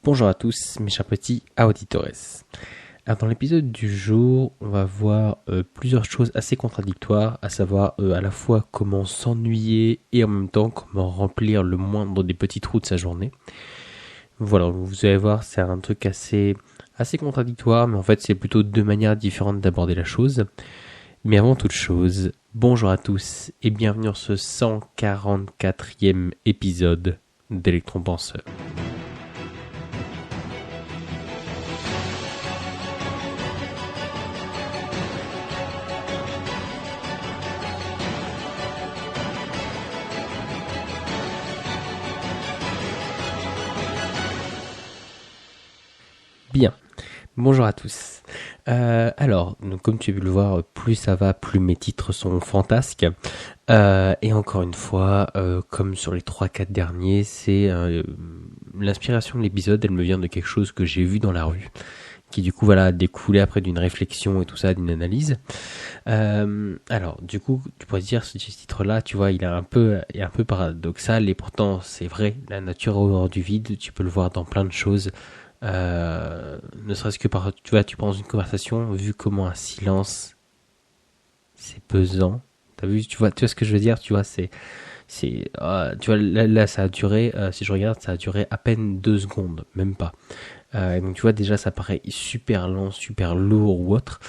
Bonjour à tous, mes chers petits auditores. Alors dans l'épisode du jour, on va voir plusieurs choses assez contradictoires, à savoir à la fois comment s'ennuyer et en même temps comment remplir le moindre des petits trous de sa journée. Voilà, vous allez voir, c'est un truc assez contradictoire, mais en fait c'est plutôt deux manières différentes d'aborder la chose. Mais avant toute chose, bonjour à tous et bienvenue dans ce 144e épisode d'Electron Penseur. Bien, bonjour à tous. Alors, donc, comme tu as pu le voir, plus ça va, plus mes titres sont fantasques. Et encore une fois, comme sur les 3-4 derniers, c'est l'inspiration de l'épisode, elle me vient de quelque chose que j'ai vu dans la rue, qui du coup voilà a découlé après d'une réflexion et tout ça, d'une analyse. Alors, du coup, tu pourrais dire ce titre-là, tu vois, il est un peu paradoxal et pourtant c'est vrai. La nature horreur du vide, tu peux le voir dans plein de choses. Ne serait-ce que par, tu vois, tu prends une conversation, vu comment un silence, c'est pesant. T'as vu, tu vois ce que je veux dire, tu vois, tu vois, là ça a duré, si je regarde, ça a duré à peine 2 secondes, même pas. Donc tu vois, déjà ça paraît super lent, super lourd ou autre.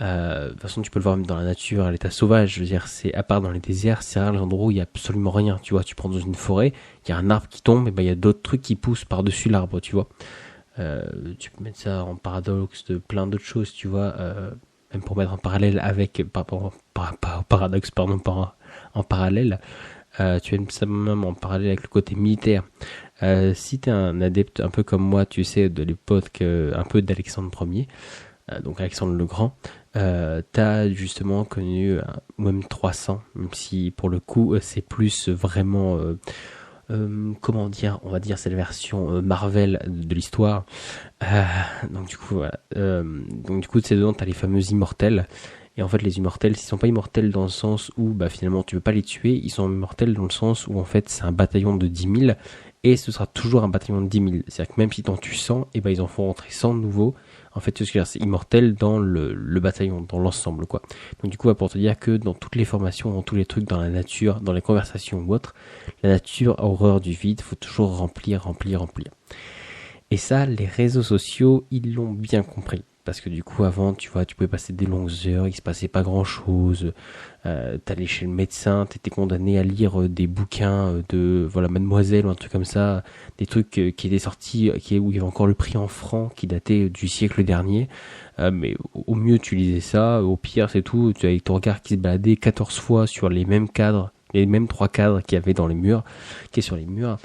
De toute façon, tu peux le voir même dans la nature, à l'état sauvage. Je veux dire, c'est à part dans les déserts, c'est rare les endroits où il y a absolument rien. Tu vois, tu prends dans une forêt, il y a un arbre qui tombe, et ben il y a d'autres trucs qui poussent par-dessus l'arbre, tu vois. Tu peux mettre ça en paradoxe de plein d'autres choses, tu vois, même pour mettre en parallèle avec, en parallèle, tu mets ça même en parallèle avec le côté militaire. Si t'es un adepte un peu comme moi, tu sais, de l'époque un peu d'Alexandre Ier, donc Alexandre le Grand, t'as justement connu même 300, même si pour le coup c'est plus vraiment comment dire, on va dire c'est la version Marvel de l'histoire. Donc du coup voilà. Donc du coup c'est dedans t'as les fameux immortels. Et en fait les immortels, s'ils sont pas immortels dans le sens où bah finalement tu peux pas les tuer, ils sont immortels dans le sens où en fait c'est un bataillon de 10 000 et ce sera toujours un bataillon de 10 000. C'est-à-dire que même si t'en tues 100, et ben ils en font rentrer 100 de nouveaux. En fait, c'est immortel dans le bataillon, dans l'ensemble, quoi. Donc du coup, pour te dire que dans toutes les formations, dans tous les trucs, dans la nature, dans les conversations ou autres, la nature a horreur du vide, faut toujours remplir. Et ça, les réseaux sociaux, ils l'ont bien compris. Parce que du coup, avant, tu vois, tu pouvais passer des longues heures, il se passait pas grand chose. T'allais chez le médecin, t'étais condamné à lire des bouquins de, voilà, Mademoiselle ou un truc comme ça. Des trucs qui étaient sortis, où il y avait encore le prix en francs, qui datait du siècle dernier. Mais au mieux, tu lisais ça. Au pire, c'est tout. Tu avais ton regard qui se baladait 14 fois sur les mêmes cadres, les mêmes 3 cadres qu'il y avait dans les murs, qui est sur les murs.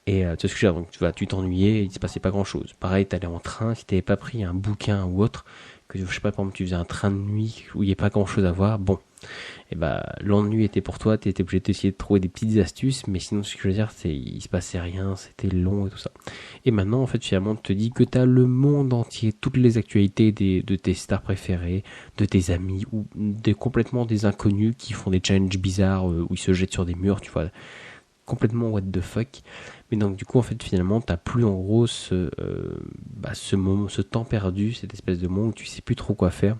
Et tu sais ce que je veux dire, donc tu t'ennuyais, il se passait pas grand chose. Pareil, t'allais en train, si t'avais pas pris un bouquin ou autre, que je sais pas, par exemple, tu faisais un train de nuit où il y avait pas grand chose à voir, bon, et bah l'ennui était pour toi, t'étais obligé d'essayer de trouver des petites astuces, mais sinon ce que je veux dire, c'est il se passait rien, c'était long et tout ça. Et maintenant, en fait, finalement, on te dit que t'as le monde entier, toutes les actualités de tes stars préférées, de tes amis, ou complètement des inconnus qui font des challenges bizarres, où ils se jettent sur des murs, tu vois, complètement what the fuck. Mais donc du coup en fait finalement t'as plus en gros ce moment, ce temps perdu, cette espèce de moment où tu sais plus trop quoi faire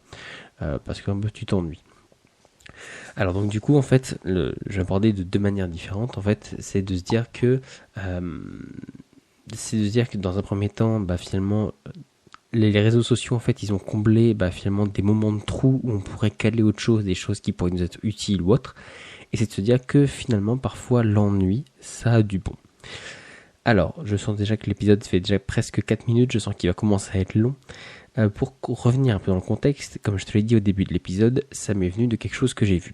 parce que un peu tu t'ennuies. Alors donc du coup en fait j'ai abordé de deux manières différentes. En fait c'est de se dire que dans un premier temps bah finalement les réseaux sociaux en fait ils ont comblé bah finalement des moments de trou où on pourrait caler autre chose, des choses qui pourraient nous être utiles ou autres. Et c'est de se dire que finalement parfois l'ennui ça a du bon. Alors, je sens déjà que l'épisode fait déjà presque 4 minutes, je sens qu'il va commencer à être long. Pour revenir un peu dans le contexte, comme je te l'ai dit au début de l'épisode, ça m'est venu de quelque chose que j'ai vu.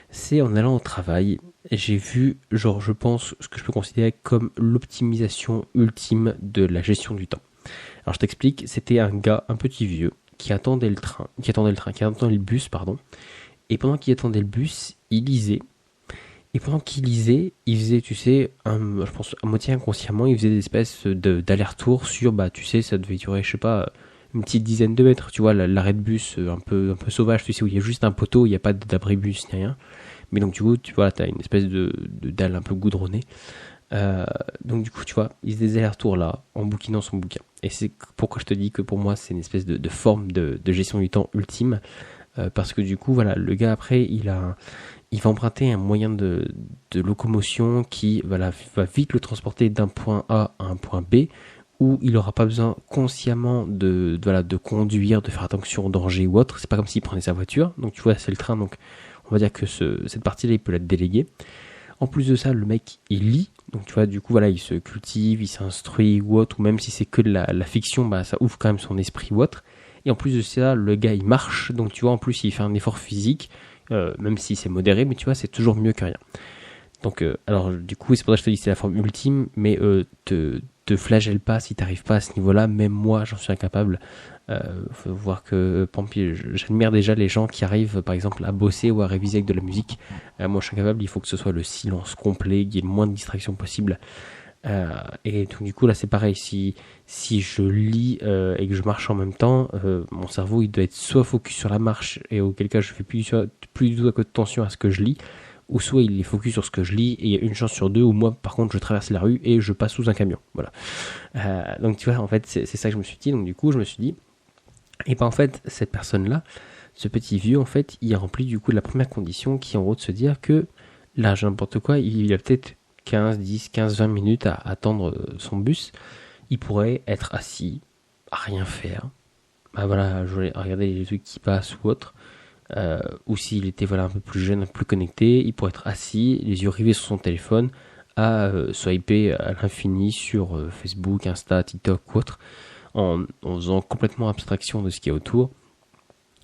C'est en allant au travail, j'ai vu, genre je pense, ce que je peux considérer comme l'optimisation ultime de la gestion du temps. Alors je t'explique, c'était un gars, un petit vieux, qui attendait le bus, pardon. Et pendant qu'il attendait le bus, il lisait. Et pendant qu'il lisait, il faisait, tu sais, je pense à moitié inconsciemment, il faisait des espèces d'aller-retour sur, bah, tu sais, ça devait durer, je sais pas, une petite dizaine de mètres, tu vois, l'arrêt de bus un peu sauvage, tu sais, où il y a juste un poteau, il n'y a pas d'abribus ni rien. Mais donc, tu vois, t'as une espèce de dalle un peu goudronnée. Donc du coup, tu vois, il se faisait des allers-retours là, en bouquinant son bouquin. Et c'est pourquoi je te dis que pour moi, c'est une espèce de forme de gestion du temps ultime. Parce que du coup, voilà, le gars après, il va emprunter un moyen de locomotion qui voilà, va vite le transporter d'un point A à un point B, où il n'aura pas besoin consciemment de conduire, de faire attention au danger ou autre. C'est pas comme s'il prenait sa voiture. Donc tu vois, c'est le train, donc on va dire que cette partie-là, il peut la déléguer. En plus de ça, le mec, il lit. Donc tu vois, du coup, voilà, il se cultive, il s'instruit ou autre, ou même si c'est que de la fiction, bah ça ouvre quand même son esprit ou autre. Et en plus de ça, le gars, il marche. Donc tu vois, en plus, il fait un effort physique, même si c'est modéré, mais tu vois, c'est toujours mieux que rien. Donc, alors, du coup, c'est pour ça que je te dis que c'est la forme ultime, mais te flagelle pas si t'arrives pas à ce niveau-là. Même moi, j'en suis incapable. Faut voir que, par exemple, j'admire déjà les gens qui arrivent, par exemple, à bosser ou à réviser avec de la musique. Moi, je suis incapable. Il faut que ce soit le silence complet, qu'il y ait le moins de distractions possible. Et donc, du coup, là, c'est pareil. Si je lis et que je marche en même temps, mon cerveau, il doit être soit focus sur la marche, et auquel cas, je fais plus du tout attention à ce que je lis, ou soit il est focus sur ce que je lis, et il y a une chance sur deux où moi, par contre, je traverse la rue et je passe sous un camion. Voilà. Donc, tu vois, en fait, c'est ça que je me suis dit. Donc, du coup, je me suis dit, et ben en fait, cette personne-là, ce petit vieux, en fait, il remplit du coup la première condition qui est en gros de se dire que là, j'ai n'importe quoi, il a peut-être 20 minutes à attendre son bus. Il pourrait être assis, à rien faire. Bah voilà, je vais regarder les trucs qui passent ou autre. Ou s'il était voilà un peu plus jeune, un peu plus connecté, il pourrait être assis, les yeux rivés sur son téléphone, à swiper à l'infini sur Facebook, Insta, TikTok ou autre, en faisant complètement abstraction de ce qui est autour,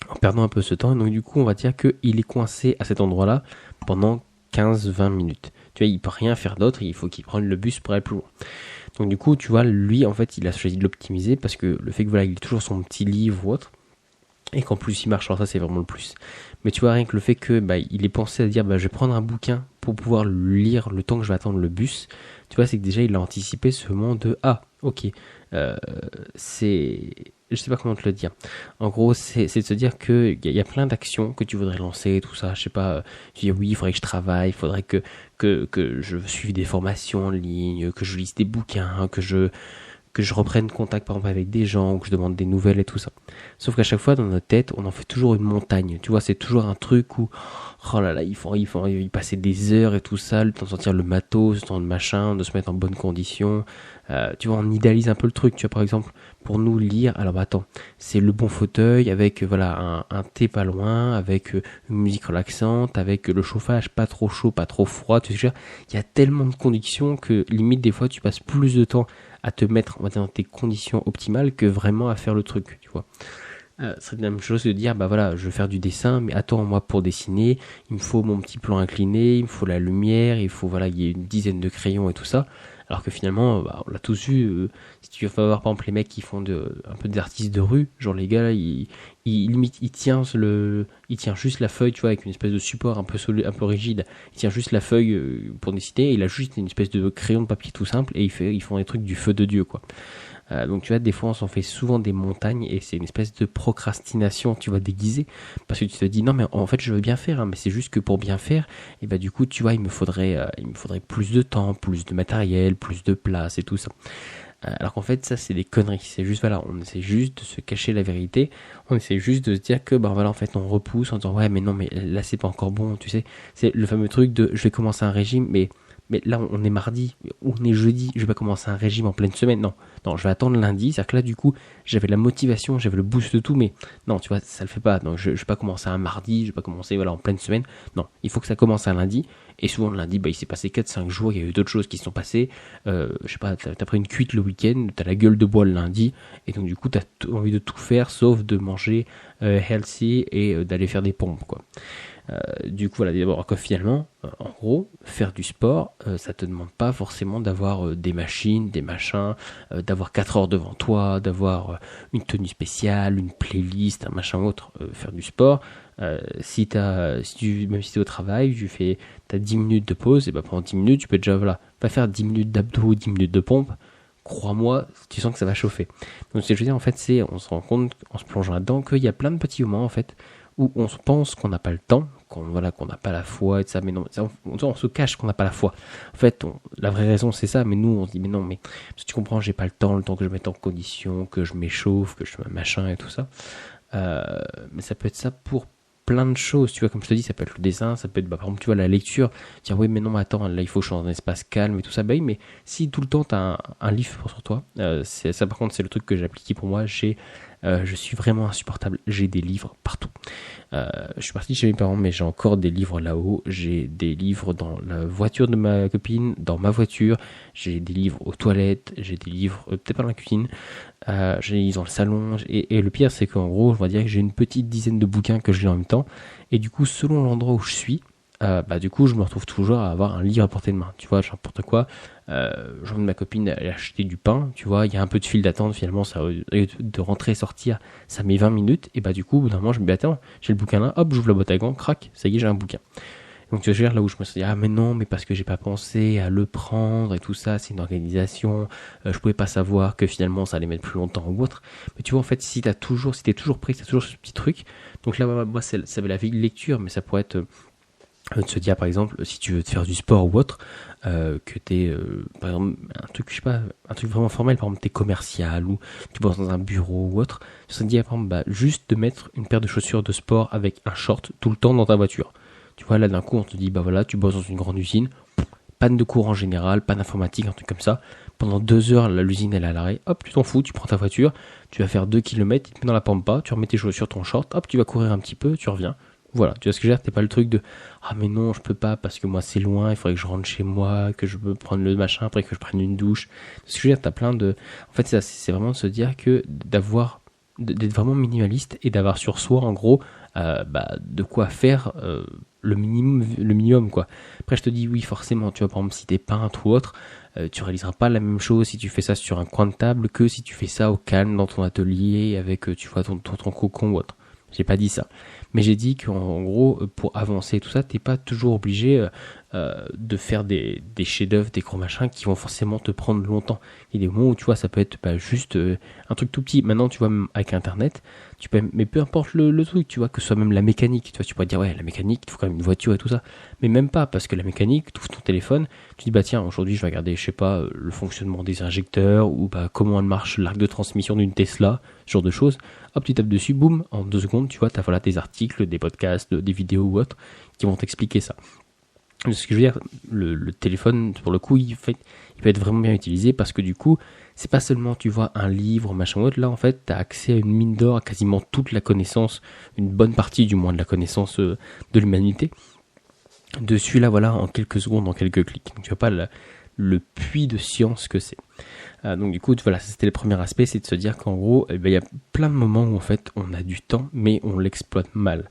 en perdant un peu ce temps. Donc du coup, on va dire qu'il est coincé à cet endroit-là pendant 15-20 minutes. Tu vois, il peut rien faire d'autre, il faut qu'il prenne le bus pour aller plus loin. Donc du coup, tu vois, lui, en fait, il a choisi de l'optimiser parce que le fait que voilà, il ait toujours son petit livre ou autre, et qu'en plus il marche, alors ça c'est vraiment le plus. Mais tu vois, rien que le fait que il ait pensé à dire je vais prendre un bouquin pour pouvoir le lire le temps que je vais attendre le bus, tu vois, c'est que déjà il a anticipé ce moment de ok, c'est, je sais pas comment te le dire. En gros, c'est de se dire que il y a plein d'actions que tu voudrais lancer, tout ça. Je sais pas. Tu dis oui, il faudrait que je travaille, il faudrait que je suive des formations en ligne, que je lise des bouquins, que je reprenne contact par exemple avec des gens, ou que je demande des nouvelles et tout ça. Sauf qu'à chaque fois dans notre tête, on en fait toujours une montagne. Tu vois, c'est toujours un truc où oh là là, il faut y passer des heures et tout ça, le temps de sortir le matos, le temps de machin, de se mettre en bonne condition. Tu vois, on idéalise un peu le truc. Tu vois, par exemple, pour nous lire, alors attends, c'est le bon fauteuil avec voilà un thé pas loin, avec une musique relaxante, avec le chauffage pas trop chaud, pas trop froid. Tu sais, il y a tellement de conditions que limite des fois tu passes plus de temps à te mettre, on va dire, dans tes conditions optimales que vraiment à faire le truc, tu vois. C'est la même chose de dire voilà, je veux faire du dessin, mais attends, moi pour dessiner il me faut mon petit plan incliné, il me faut la lumière, il faut voilà, il y ait une dizaine de crayons et tout ça, alors que finalement on l'a tous vu. Si tu vas voir par exemple les mecs qui font un peu des artistes de rue, genre les gars là, il tient juste la feuille, tu vois, avec une espèce de support un peu solide, un peu rigide, il tient juste la feuille pour dessiner, et il a juste une espèce de crayon de papier tout simple, et ils font des trucs du feu de Dieu, quoi. Donc tu vois, des fois on s'en fait souvent des montagnes, et c'est une espèce de procrastination, tu vois, déguisée, parce que tu te dis non mais en fait je veux bien faire, hein, mais c'est juste que pour bien faire, et du coup tu vois, il me faudrait plus de temps, plus de matériel, plus de place et tout ça. Alors qu'en fait ça c'est des conneries, c'est juste voilà, on essaie juste de se cacher la vérité, on essaie juste de se dire que voilà, en fait on repousse en disant ouais mais non mais là c'est pas encore bon, tu sais, c'est le fameux truc de je vais commencer un régime, mais là on est mardi, on est jeudi, je vais pas commencer un régime en pleine semaine, non, je vais attendre lundi, c'est-à-dire que là du coup j'avais la motivation, j'avais le boost de tout, mais non, tu vois, ça le fait pas, donc je vais pas commencer un mardi, je vais pas commencer voilà en pleine semaine, non, il faut que ça commence un lundi, et souvent le lundi, il s'est passé 4-5 jours, il y a eu d'autres choses qui se sont passées, je sais pas, t'as pris une cuite le week-end, t'as la gueule de bois le lundi, et donc du coup t'as envie de tout faire sauf de manger healthy et d'aller faire des pompes, quoi. Du coup voilà, d'abord que finalement en gros faire du sport ça te demande pas forcément d'avoir des machines, des machins, d'avoir 4 heures devant toi, d'avoir une tenue spéciale, une playlist, un machin autre. Faire du sport, même si t'es au travail, t'as 10 minutes de pause, et pendant 10 minutes tu peux déjà pas faire 10 minutes d'abdos, 10 minutes de pompe, crois-moi, tu sens que ça va chauffer. Donc ce que je veux dire en fait, c'est on se rend compte en se plongeant là-dedans qu'il y a plein de petits moments en fait où on pense qu'on n'a pas le temps, qu'on n'a pas la foi et tout ça. Mais non, on se cache qu'on n'a pas la foi. En fait, la vraie raison c'est ça. Mais nous, on se dit mais non, mais parce que tu comprends, j'ai pas le temps que je mette en condition, que je m'échauffe, que je fais machin et tout ça. Mais ça peut être ça pour plein de choses, tu vois, comme je te dis, ça peut être le dessin, ça peut être, par exemple, tu vois, la lecture, dire, oui, mais non, mais attends, là, il faut que je sois dans un espace calme et tout ça, bah oui, mais si tout le temps, t'as un livre sur toi, c'est ça, par contre, c'est le truc que j'ai appliqué pour moi, je suis vraiment insupportable, j'ai des livres partout. Je suis parti chez mes parents, mais j'ai encore des livres là-haut, j'ai des livres dans la voiture de ma copine, dans ma voiture, j'ai des livres aux toilettes, j'ai des livres, peut-être pas dans la cuisine, j'ai dans le salon, et le pire c'est qu'en gros, je vais dire que j'ai une petite dizaine de bouquins que je lis en même temps, et du coup, selon l'endroit où je suis, du coup, je me retrouve toujours à avoir un livre à portée de main, tu vois, n'importe quoi. J'ai de ma copine, elle a acheté du pain, tu vois, il y a un peu de file d'attente, finalement, ça, de rentrer et sortir, ça met 20 minutes, et du coup, au bout d'un moment, je me dis, attends, j'ai le bouquin là, hop, j'ouvre la boîte à gants, crac, ça y est, j'ai un bouquin. Donc tu vois, là où je me suis dit, ah mais non, mais parce que j'ai pas pensé à le prendre et tout ça, c'est une organisation, je pouvais pas savoir que finalement ça allait mettre plus longtemps ou autre. Mais tu vois, en fait, si t'es toujours pris, t'as toujours ce petit truc. Donc là, moi, ça va la lecture, mais ça pourrait être de se dire, par exemple, si tu veux te faire du sport ou autre, que t'es, par exemple, un truc, je sais pas, un truc vraiment formel, par exemple, t'es commercial ou tu bosses dans un bureau ou autre, ça te dit, par exemple, juste de mettre une paire de chaussures de sport avec un short tout le temps dans ta voiture. Tu vois, là, d'un coup, on te dit, voilà, tu bosses dans une grande usine, panne de courant général, panne informatique, un truc comme ça. Pendant 2 heures, l'usine, elle est à l'arrêt. Hop, tu t'en fous, tu prends ta voiture, tu vas faire 2 kilomètres, tu te mets dans la pampa, tu remets tes chaussures, ton short, hop, tu vas courir un petit peu, tu reviens. Voilà, tu vois ce que je veux dire, t'es pas le truc de, ah mais non, je peux pas parce que moi c'est loin, il faudrait que je rentre chez moi, que je peux prendre le machin, après que je prenne une douche. Ce que je veux dire, t'as plein de... En fait, c'est vraiment de se dire que d'être vraiment minimaliste et d'avoir sur soi, en gros, de quoi faire le minimum quoi. Après je te dis oui forcément, tu vois, par exemple si t'es peintre ou autre, tu réaliseras pas la même chose si tu fais ça sur un coin de table que si tu fais ça au calme dans ton atelier avec tu vois ton cocon ou autre. J'ai pas dit ça, mais j'ai dit qu'en gros pour avancer et tout ça, t'es pas toujours obligé de faire des chefs-d'œuvre, des gros machins qui vont forcément te prendre longtemps. Il y a des moments où tu vois ça peut être juste un truc tout petit. Maintenant tu vois même avec internet, tu peux, mais peu importe le truc, tu vois, que ce soit même la mécanique, tu vois, tu pourrais dire ouais la mécanique, il faut quand même une voiture et tout ça, mais même pas parce que la mécanique, tu ouvres ton téléphone, tu dis tiens aujourd'hui je vais regarder je sais pas le fonctionnement des injecteurs ou comment elle marche l'arc de transmission d'une Tesla, ce genre de choses. Hop tu tapes dessus, boum, en 2 secondes tu vois t'as voilà des articles, des podcasts, des vidéos ou autres qui vont t'expliquer ça. Ce que je veux dire, le téléphone, pour le coup, il peut être vraiment bien utilisé parce que du coup, c'est pas seulement, tu vois, un livre, machin ou autre. Là, en fait, t'as accès à une mine d'or, à quasiment toute la connaissance, une bonne partie du moins de la connaissance de l'humanité. Dessus, là, voilà, en quelques secondes, en quelques clics. Donc, tu vois pas le puits de science que c'est. Donc du coup, voilà, c'était le premier aspect, c'est de se dire qu'en gros, il y a plein de moments où en fait, on a du temps, mais on l'exploite mal.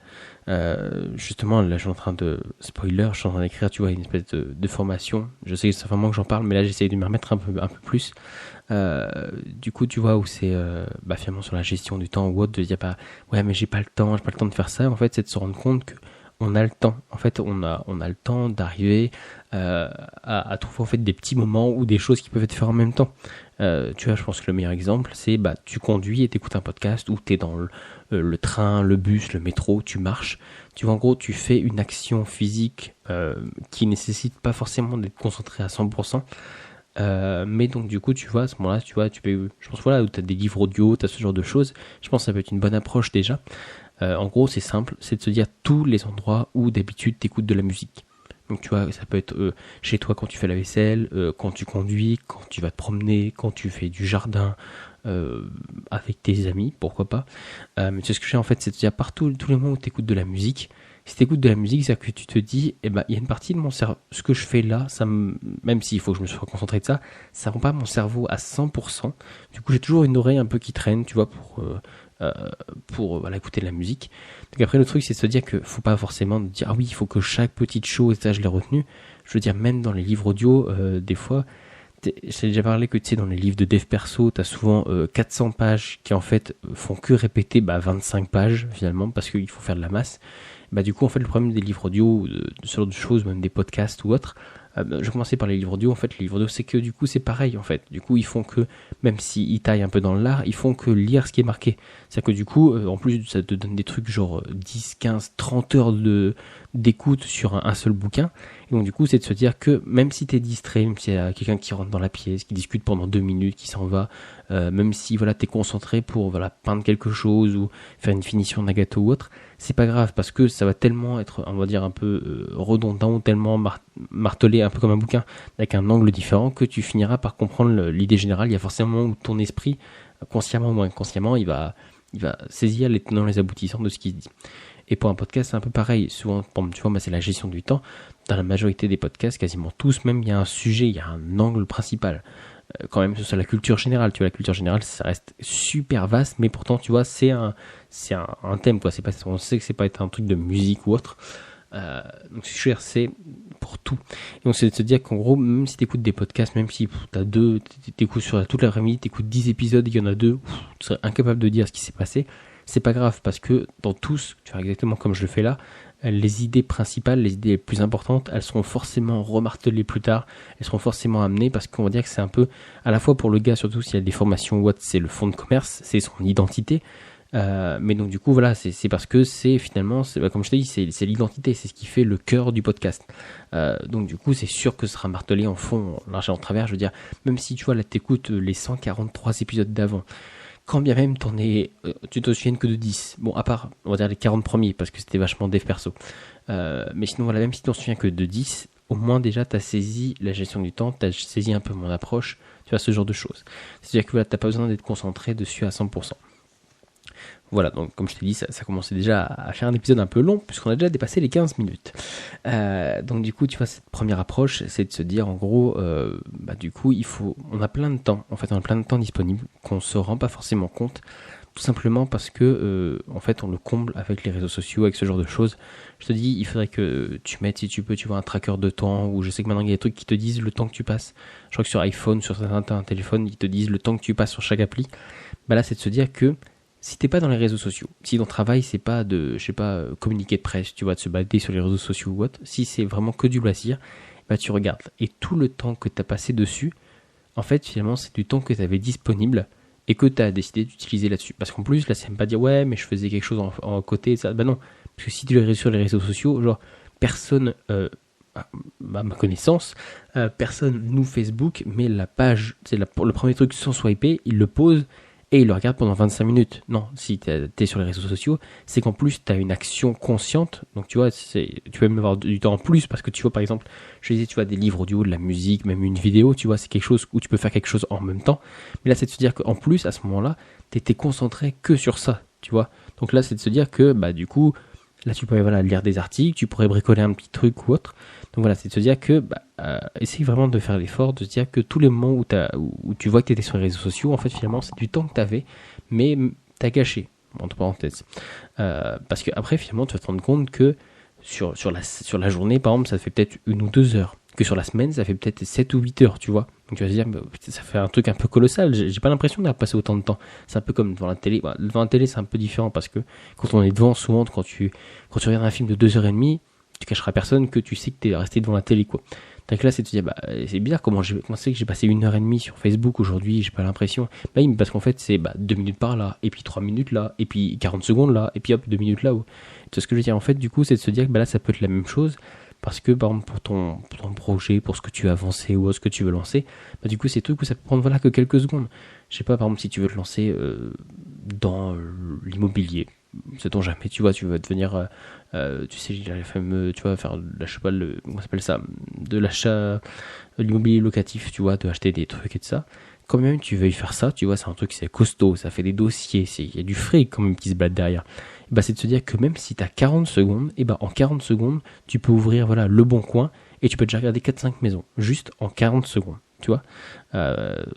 Justement, là, je suis en train de spoiler, je suis en train d'écrire, tu vois, une espèce de formation. Je sais que ça fait un moment que j'en parle, mais là, j'essaye de me remettre un peu plus. Du coup, tu vois, où c'est finalement sur la gestion du temps ou autre, de dire ouais, mais j'ai pas le temps de faire ça. En fait, c'est de se rendre compte que on a le temps. En fait, on a le temps d'arriver à trouver en fait des petits moments ou des choses qui peuvent être faites en même temps. Tu vois, je pense que le meilleur exemple, c'est tu conduis et t'écoutes un podcast ou t'es dans le train, le bus, le métro, tu marches. Tu vois, en gros, tu fais une action physique qui nécessite pas forcément d'être concentré à 100%. Mais donc du coup tu vois à ce moment-là tu vois tu peux, je pense voilà où t'as des livres audio, t'as ce genre de choses, je pense que ça peut être une bonne approche déjà. En gros c'est simple, c'est de se dire tous les endroits où d'habitude t'écoutes de la musique. Donc tu vois ça peut être chez toi quand tu fais la vaisselle, quand tu conduis, quand tu vas te promener, quand tu fais du jardin avec tes amis, pourquoi pas. Mais tu sais ce que je fais en fait, c'est de se dire partout tous les moments où t'écoutes de la musique. Si t'écoutes de la musique, c'est-à-dire que tu te dis, il y a une partie de mon cerveau, ce que je fais là, même s'il faut que je me sois concentré de ça, ça rend pas mon cerveau à 100%. Du coup, j'ai toujours une oreille un peu qui traîne, tu vois, pour écouter de la musique. Donc après, le truc, c'est de se dire que faut pas forcément dire, ah oui, il faut que chaque petite chose, ça, je l'ai retenu. Je veux dire, même dans les livres audio, des fois, j'ai déjà parlé que tu sais dans les livres de dev perso t'as souvent 400 pages qui en fait font que répéter 25 pages finalement parce qu'il faut faire de la masse. Du coup en fait le problème des livres audio de ce genre de choses, même des podcasts ou autres, je vais commencer par les livres audio. En fait les livres audio c'est que du coup c'est pareil en fait, du coup ils font que même s'ils taillent un peu dans l'art, ils font que lire ce qui est marqué. C'est-à-dire que du coup en plus ça te donne des trucs genre 10, 15, 30 heures de d'écoute sur un seul bouquin. Et donc du coup, c'est de se dire que même si t'es distrait, même s'il y a quelqu'un qui rentre dans la pièce, qui discute pendant 2 minutes, qui s'en va, même si voilà t'es concentré pour voilà peindre quelque chose ou faire une finition d'un gâteau ou autre, c'est pas grave parce que ça va tellement être, on va dire un peu redondant ou tellement martelé un peu comme un bouquin avec un angle différent que tu finiras par comprendre l'idée générale. Il y a forcément un moment où ton esprit, consciemment ou inconsciemment, il va saisir les tenants les aboutissants de ce qui se dit. Et pour un podcast, c'est un peu pareil. Souvent, tu vois, moi, c'est la gestion du temps. Dans la majorité des podcasts, quasiment tous, même, il y a un sujet, il y a un angle principal. Quand même, sur la culture générale. Tu vois, la culture générale, ça reste super vaste, mais pourtant, tu vois, c'est un thème, quoi. C'est pas, on sait que c'est pas être un truc de musique ou autre. Donc, c'est pour tout. Et donc, c'est de se dire qu'en gros, même si t'écoutes des podcasts, même si t'écoutes sur toute l'après-midi, t'écoutes 10 épisodes, il y en a 2, tu serais incapable de dire ce qui s'est passé. C'est pas grave parce que dans tous, tu vois exactement comme je le fais là, les idées principales, les idées les plus importantes, elles seront forcément remartelées plus tard, elles seront forcément amenées parce qu'on va dire que c'est un peu, à la fois pour le gars, surtout s'il y a des formations ou autre, c'est le fond de commerce, c'est son identité. Mais donc du coup voilà, c'est parce que c'est finalement, comme je t'ai dit, c'est l'identité, c'est ce qui fait le cœur du podcast. Donc du coup c'est sûr que ce sera martelé en fond, en large et en travers. Je veux dire, même si tu vois là t'écoutes les 143 épisodes d'avant, quand bien même tu te souviens que de 10. Bon, à part, on va dire les 40 premiers, parce que c'était vachement dev perso. Mais sinon, voilà, même si tu t'en souviens que de 10, au moins déjà, tu as saisi la gestion du temps, tu as saisi un peu mon approche, tu vois, ce genre de choses. C'est-à-dire que voilà, tu n'as pas besoin d'être concentré dessus à 100%. Voilà, donc comme je t'ai dit, ça commençait déjà à faire un épisode un peu long, puisqu'on a déjà dépassé les 15 minutes. Donc du coup, tu vois, cette première approche, c'est de se dire, en gros, du coup, on a plein de temps, en fait, on a plein de temps disponible, qu'on se rend pas forcément compte, tout simplement parce que, en fait, on le comble avec les réseaux sociaux, avec ce genre de choses. Je te dis, il faudrait que tu mettes, si tu peux, tu vois, un tracker de temps, ou je sais que maintenant, il y a des trucs qui te disent le temps que tu passes. Je crois que sur iPhone, sur certains téléphones, ils te disent le temps que tu passes sur chaque appli. Bah là, c'est de se dire que, si t'es pas dans les réseaux sociaux, si ton travail c'est pas de, je sais pas, communiquer de presse, tu vois, de se balader sur les réseaux sociaux ou autre, si c'est vraiment que du loisir, bah tu regardes. Et tout le temps que t'as passé dessus, en fait finalement c'est du temps que t'avais disponible et que t'as décidé d'utiliser là-dessus. Parce qu'en plus là c'est même pas dire ouais mais je faisais quelque chose en côté, ça, bah non. Parce que si tu es sur les réseaux sociaux, genre personne, à ma connaissance, personne nous Facebook, mais la page, c'est le premier truc sans swiper, il le pose et il le regarde pendant 25 minutes. Non, si t'es sur les réseaux sociaux, c'est qu'en plus t'as une action consciente. Donc tu vois, tu peux même avoir du temps en plus parce que tu vois par exemple, je disais, tu vois des livres audio, de la musique, même une vidéo, tu vois, c'est quelque chose où tu peux faire quelque chose en même temps. Mais là, c'est de se dire qu'en plus, à ce moment-là, t'étais concentré que sur ça, tu vois. Donc là, c'est de se dire que, bah du coup, là tu pourrais lire des articles, tu pourrais bricoler un petit truc ou autre. Donc voilà, c'est de se dire que essaye vraiment de faire l'effort, de se dire que tous les moments où tu vois que tu étais sur les réseaux sociaux, en fait finalement c'est du temps que tu avais, mais t'as gâché, entre parenthèses. Parce que après finalement tu vas te rendre compte que sur la journée par exemple ça fait peut-être 1 ou 2 heures, que sur la semaine ça fait peut-être 7 ou 8 heures, tu vois. Donc tu vas te dire, ça fait un truc un peu colossal, j'ai pas l'impression d'avoir passé autant de temps. C'est un peu comme devant la télé. Devant la télé c'est un peu différent parce que quand on est devant, souvent quand tu regardes un film de 2h30, tu cacheras à personne que tu sais que t'es resté devant la télé, quoi. Donc là, c'est de te dire, c'est bizarre comment c'est que j'ai passé 1h30 sur Facebook aujourd'hui, j'ai pas l'impression. Bah oui, parce qu'en fait, c'est 2 minutes par là, et puis 3 minutes là, et puis 40 secondes là, et puis hop, 2 minutes là. C'est ce que je veux dire, en fait, du coup, c'est de se dire que là, ça peut être la même chose, parce que, par exemple, pour ton projet, pour ce que tu veux avancer ou ce que tu veux lancer, du coup, c'est des trucs où ça peut prendre, que quelques secondes. Je sais pas, par exemple, si tu veux te lancer dans l'immobilier, sait-on jamais, tu vois, tu veux devenir, tu sais, la fameux, tu vois, faire, je sais pas, comment s'appelle ça, de l'achat, l'immobilier locatif, tu vois, de acheter des trucs et de ça. Quand même tu veuilles faire ça, tu vois, c'est un truc, c'est costaud, ça fait des dossiers, il y a du frais quand même qui se battent derrière. C'est de se dire que même si t'as 40 secondes, en 40 secondes, tu peux ouvrir, le bon coin, et tu peux déjà regarder 4-5 maisons, juste en 40 secondes. Tu vois,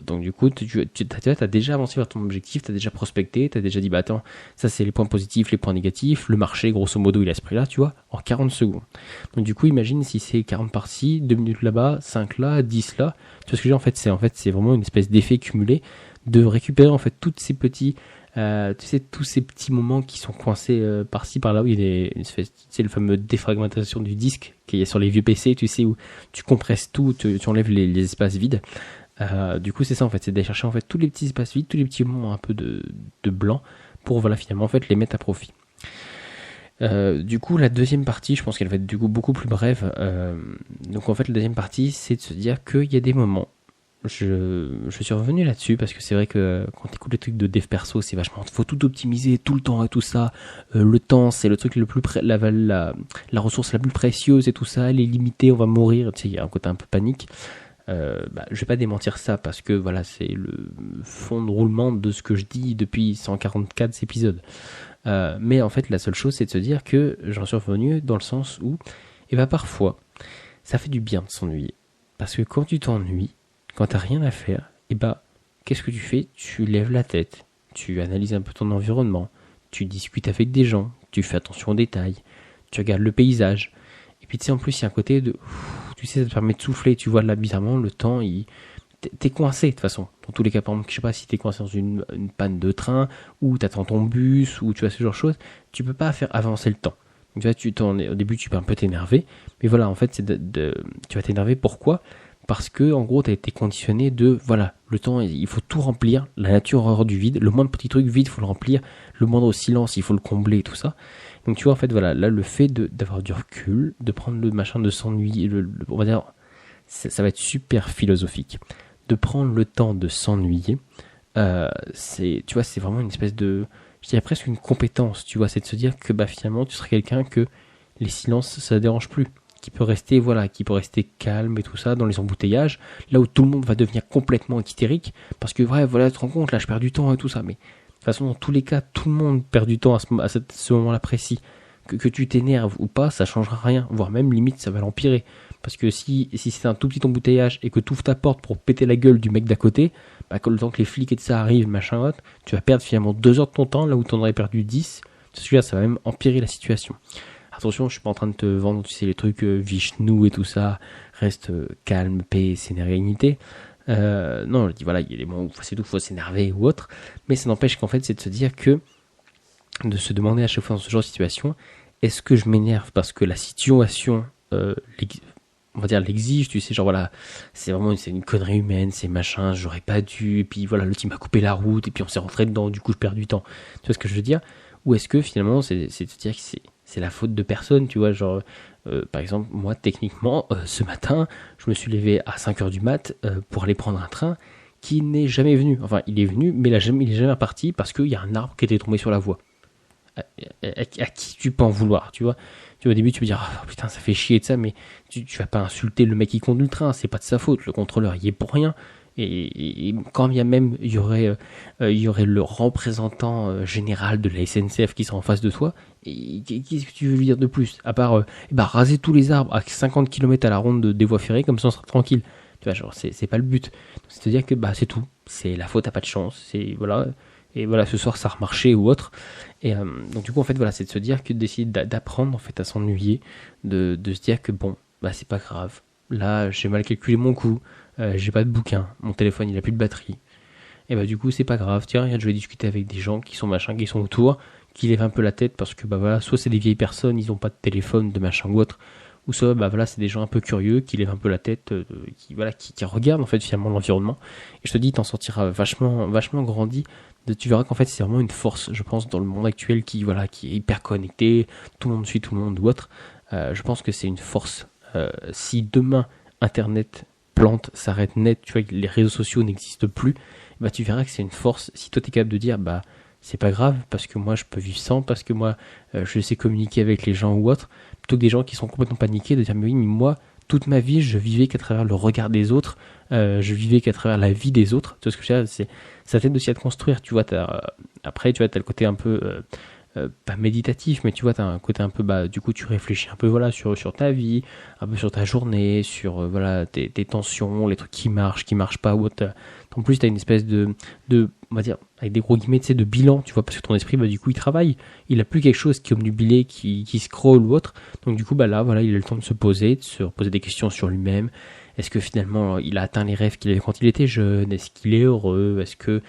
donc du coup tu as déjà avancé vers ton objectif, tu as déjà prospecté, tu as déjà dit attends, ça c'est les points positifs, les points négatifs, le marché grosso modo il a ce prix là, tu vois, en 40 secondes. Donc du coup imagine si c'est 40 par-ci, 2 minutes là-bas, 5 là, 10 là, tu vois ce que j'ai en fait c'est vraiment une espèce d'effet cumulé de récupérer en fait toutes ces petits tu sais, tous ces petits moments qui sont coincés par-ci par-là, où il y a une espèce, tu sais, le fameux défragmentation du disque qu'il y a sur les vieux PC, tu sais, où tu compresses tout, tu enlèves les espaces vides. Du coup c'est ça en fait, c'est d'aller chercher en fait tous les petits espaces vides, tous les petits moments un peu de blanc pour finalement en fait les mettre à profit. Du coup, la deuxième partie, je pense qu'elle va être du coup beaucoup plus brève. Donc en fait, la deuxième partie, c'est de se dire qu'il y a des moments. Je suis revenu là-dessus parce que c'est vrai que quand tu écoutes les trucs de dev perso, c'est vachement, faut tout optimiser tout le temps et tout ça. Le temps, c'est le truc le plus la ressource la plus précieuse et tout ça. Elle est limitée, on va mourir. Tu sais, il y a un côté un peu panique. Je vais pas démentir ça parce que voilà, c'est le fond de roulement de ce que je dis depuis 144 épisodes. Mais en fait, la seule chose, c'est de se dire que j'en suis revenu dans le sens où, parfois, ça fait du bien de s'ennuyer. Parce que quand tu t'ennuies, quand t'as rien à faire, qu'est-ce que tu fais? Tu lèves la tête, tu analyses un peu ton environnement, tu discutes avec des gens, tu fais attention aux détails, tu regardes le paysage. Et puis tu sais, en plus, il y a un côté de... Tu sais, ça te permet de souffler, tu vois, là, bizarrement, le temps, t'es coincé de toute façon. Dans tous les cas, par exemple, je sais pas si t'es coincé dans une panne de train, ou t'attends ton bus, ou tu vois ce genre de choses, tu peux pas faire avancer le temps. Donc, tu vois, au début, tu peux un peu t'énerver, mais voilà, en fait, tu vas t'énerver. Pourquoi? Parce que, en gros, t'as été conditionné voilà, le temps, il faut tout remplir, la nature a horreur du vide, le moindre petit truc vide, il faut le remplir, le moindre silence, il faut le combler et tout ça. Donc, tu vois, en fait, voilà, là, le fait d'avoir du recul, de prendre le machin, de s'ennuyer, on va dire, ça va être super philosophique. De prendre le temps de s'ennuyer, tu vois, c'est vraiment une espèce de, je dirais presque une compétence, tu vois, c'est de se dire que finalement tu serais quelqu'un que les silences ça dérange plus, qui peut rester calme et tout ça dans les embouteillages, là où tout le monde va devenir complètement hystérique parce que ouais, voilà, tu te rends compte, là je perds du temps et tout ça, mais de toute façon dans tous les cas tout le monde perd du temps à ce moment-là précis. Que tu t'énerves ou pas, ça changera rien, voire même limite ça va l'empirer. Parce que si c'est un tout petit embouteillage et que tu ouvres ta porte pour péter la gueule du mec d'à côté, le temps que les flics et tout ça arrivent, machin autre, tu vas perdre finalement 2 heures de ton temps là où tu en aurais perdu 10. Celui-là, ça va même empirer la situation. Attention, je suis pas en train de te vendre, tu sais, les trucs Vishnu et tout ça, reste calme, paix, sérénité. Non, je dis voilà, il y a des moments où c'est tout, faut s'énerver ou autre, mais ça n'empêche qu'en fait, c'est de se dire que, de se demander à chaque fois dans ce genre de situation, est-ce que je m'énerve parce que la situation on va dire l'exige, tu sais, genre voilà, c'est une connerie humaine, c'est machin, j'aurais pas dû, et puis voilà, le type m'a coupé la route, et puis on s'est rentré dedans, du coup je perds du temps. Tu vois ce que je veux dire? Ou est-ce que finalement c'est de se dire que c'est la faute de personne, tu vois, genre par exemple, moi techniquement, ce matin, je me suis levé à 5h du mat pour aller prendre un train qui n'est jamais venu. Enfin, il est venu, mais il est jamais reparti parce qu'il y a un arbre qui était tombé sur la voie. À qui tu peux en vouloir, tu vois? Au début, tu peux dire, oh, putain, ça fait chier de ça, mais tu vas pas insulter le mec qui conduit le train, c'est pas de sa faute, le contrôleur y est pour rien. Et quand bien même il y aurait le représentant général de la SNCF qui sera en face de toi, et qu'est-ce que tu veux lui dire de plus? À part raser tous les arbres à 50 km à la ronde des voies ferrées, comme ça on sera tranquille. Tu vois, genre, c'est pas le but. C'est de dire que c'est tout. C'est la faute, t'as pas de chance. C'est voilà. Et voilà, ce soir ça a remarché ou autre. Et donc du coup en fait voilà, c'est de se dire que d'essayer d'apprendre en fait à s'ennuyer, de se dire que bon, c'est pas grave. Là, j'ai mal calculé mon coup, j'ai pas de bouquin, mon téléphone il a plus de batterie. Et du coup c'est pas grave. Tiens, regarde, je vais discuter avec des gens qui sont autour, qui lèvent un peu la tête parce que voilà, soit c'est des vieilles personnes, ils ont pas de téléphone, de machin ou autre, ou soit voilà, c'est des gens un peu curieux qui lèvent un peu la tête, qui regardent en fait finalement l'environnement. Et je te dis, t'en sortiras vachement grandi. Tu verras qu'en fait c'est vraiment une force, je pense, dans le monde actuel qui est hyper connecté, tout le monde suit tout le monde ou autre. Je pense que c'est une force. Si demain Internet plante, s'arrête net, tu vois, les réseaux sociaux n'existent plus, tu verras que c'est une force. Si toi t'es capable de dire c'est pas grave parce que moi je peux vivre sans, parce que moi je sais communiquer avec les gens ou autre, plutôt que des gens qui sont complètement paniqués de dire mais oui, mais moi toute ma vie je vivais qu'à travers le regard des autres, je vivais qu'à travers la vie des autres. Tu vois ce que je veux dire, ça t'aide aussi à te construire, tu vois. Après tu vois, t'as le côté un peu pas méditatif, mais tu vois, t'as un côté un peu du coup tu réfléchis un peu voilà sur ta vie, un peu sur ta journée, sur voilà tes tensions, les trucs qui marchent pas ou autre. En plus t'as une espèce de on va dire avec des gros guillemets, tu sais, de bilan, tu vois, parce que ton esprit du coup il travaille, il a plus quelque chose qui est omnubilé, qui scrolle ou autre. Donc du coup là voilà, il a le temps de se poser des questions sur lui-même. Est-ce que finalement il a atteint les rêves qu'il avait quand il était jeune? Est-ce qu'il est heureux? Est-ce que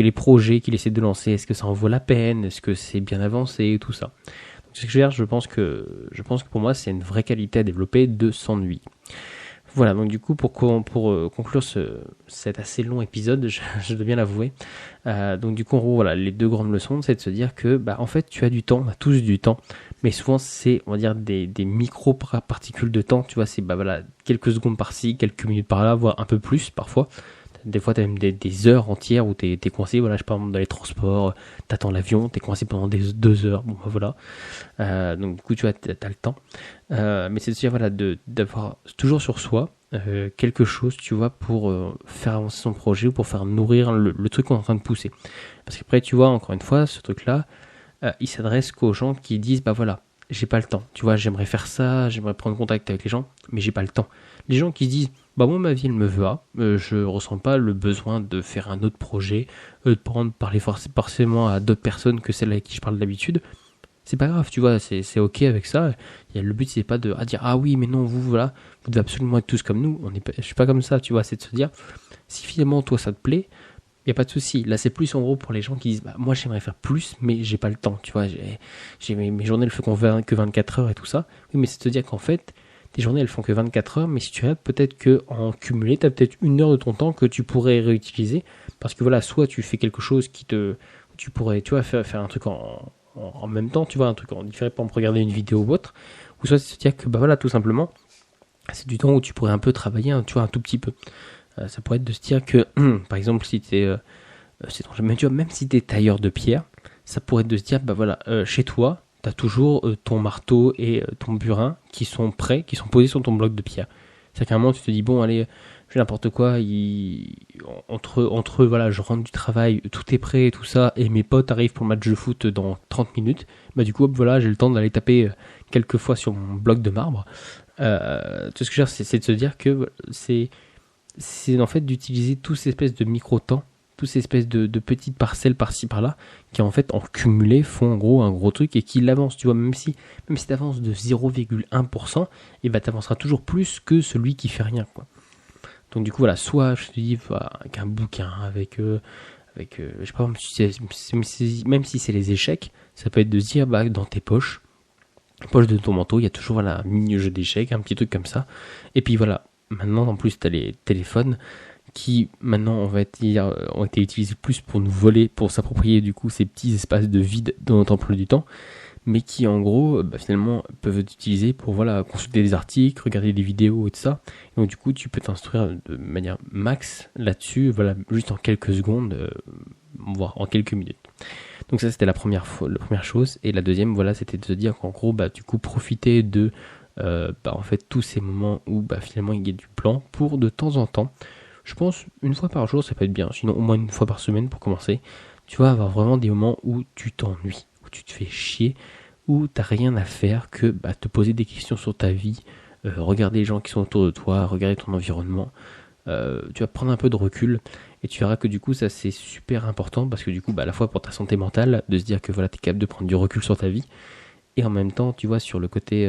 les projets qu'il essaie de lancer, est-ce que ça en vaut la peine? Est-ce que c'est bien avancé? Tout ça. Donc, ce que je veux dire, je pense que pour moi c'est une vraie qualité à développer de s'ennuyer. Voilà, donc du coup, pour conclure cet assez long épisode, je dois bien l'avouer. Donc du coup, en gros, voilà, les deux grandes leçons, c'est de se dire que, bah, en fait, tu as du temps, on a tous du temps, mais souvent, c'est, on va dire, des micro-particules de temps, tu vois, c'est, bah voilà, quelques secondes par-ci, quelques minutes par-là, voire un peu plus, parfois. Des fois, t'as même des heures entières où t'es coincé, voilà, je sais pas, dans les transports, t'attends l'avion, t'es coincé pendant des 2 heures, bon, bah voilà. Donc du coup, tu vois, t'as le temps. Mais c'est de se dire, voilà, d'avoir toujours sur soi quelque chose, tu vois, pour faire avancer son projet ou pour faire nourrir le truc qu'on est en train de pousser. Parce qu'après, tu vois, encore une fois, ce truc-là, il s'adresse qu'aux gens qui disent, bah voilà, j'ai pas le temps. Tu vois, j'aimerais faire ça, j'aimerais prendre contact avec les gens, mais j'ai pas le temps. Les gens qui se disent, bah moi ma vie elle me va, je ressens pas le besoin de faire un autre projet, de parler forcément à d'autres personnes que celles avec qui je parle d'habitude. C'est pas grave, tu vois, c'est ok avec ça. Le but c'est pas de dire ah oui mais non vous voilà, vous devez absolument être tous comme nous. Je suis pas comme ça, tu vois, c'est de se dire si finalement toi ça te plaît, y a pas de souci. Là c'est plus en gros pour les gens qui disent bah moi j'aimerais faire plus mais j'ai pas le temps, tu vois, j'ai mes journées elles font que 24 heures et tout ça. Oui mais c'est de te dire qu'en fait tes journées elles font que 24 heures mais si tu as peut-être que en cumulé t'as peut-être 1 heure de ton temps que tu pourrais réutiliser parce que voilà soit tu fais quelque chose tu pourrais tu vois faire un truc en même temps, tu vois, un truc en différé, par exemple regarder une vidéo ou autre, ou soit c'est se dire que bah voilà, tout simplement, c'est du temps où tu pourrais un peu travailler, tu vois, un tout petit peu. Ça pourrait être de se dire que, par exemple, si t'es, tu vois, même si t'es tailleur de pierre, ça pourrait être de se dire, bah voilà, chez toi, t'as toujours ton marteau et ton burin qui sont prêts, qui sont posés sur ton bloc de pierre. C'est-à-dire qu'à un moment, tu te dis, bon, allez, je fais n'importe quoi, entre voilà, je rentre du travail, tout est prêt et tout ça, et mes potes arrivent pour le match de foot dans 30 minutes, bah du coup, hop, voilà, j'ai le temps d'aller taper quelques fois sur mon bloc de marbre. Tout ce que je veux dire, c'est de se dire que c'est en fait d'utiliser tous ces espèces de micro-temps, toutes ces espèces de petites parcelles par-ci par-là, qui en fait en cumulé font en gros un gros truc et qui l'avance, tu vois, même si tu avances de 0,1%, et bah t'avanceras toujours plus que celui qui fait rien, quoi. Donc du coup voilà, soit je te dis avec un bouquin, je sais pas, même si c'est les échecs, ça peut être de se dire bah dans tes poches de ton manteau, il y a toujours voilà, un mini jeu d'échecs, un petit truc comme ça. Et puis voilà, maintenant en plus tu as les téléphones qui maintenant on va dire ont été utilisés plus pour nous voler, pour s'approprier du coup ces petits espaces de vide dans notre emploi du temps, mais qui en gros bah, finalement peuvent être utilisés pour voilà consulter des articles, regarder des vidéos et tout ça. Et donc du coup tu peux t'instruire de manière max là-dessus, voilà juste en quelques secondes, voire en quelques minutes. Donc ça c'était la première chose, et la deuxième voilà c'était de se dire qu'en gros bah du coup profiter de bah en fait tous ces moments où bah finalement il y a du plan pour de temps en temps. Je pense une fois par jour ça peut être bien, sinon au moins une fois par semaine pour commencer. Tu vas avoir vraiment des moments où tu t'ennuies, où tu te fais chier, où t'as rien à faire que bah, te poser des questions sur ta vie, regarder les gens qui sont autour de toi, regarder ton environnement. Tu vas prendre un peu de recul et tu verras que du coup ça c'est super important parce que du coup bah, à la fois pour ta santé mentale de se dire que voilà t'es capable de prendre du recul sur ta vie et en même temps tu vois sur le côté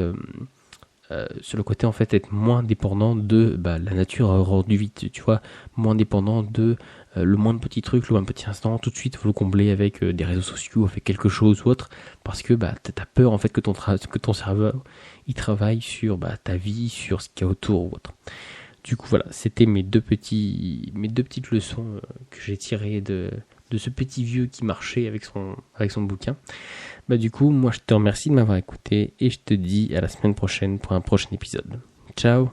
en fait être moins dépendant de bah, la nature a horreur du vide, tu vois, moins dépendant de le moindre petit truc, le moindre petit instant, tout de suite faut le combler avec des réseaux sociaux, avec quelque chose ou autre, parce que bah t'as peur en fait que ton cerveau il travaille sur bah, ta vie, sur ce qu'il y a autour ou autre. Du coup voilà, c'était mes deux petites leçons que j'ai tirées de ce petit vieux qui marchait avec son bouquin. Bah du coup, moi je te remercie de m'avoir écouté et je te dis à la semaine prochaine pour un prochain épisode. Ciao.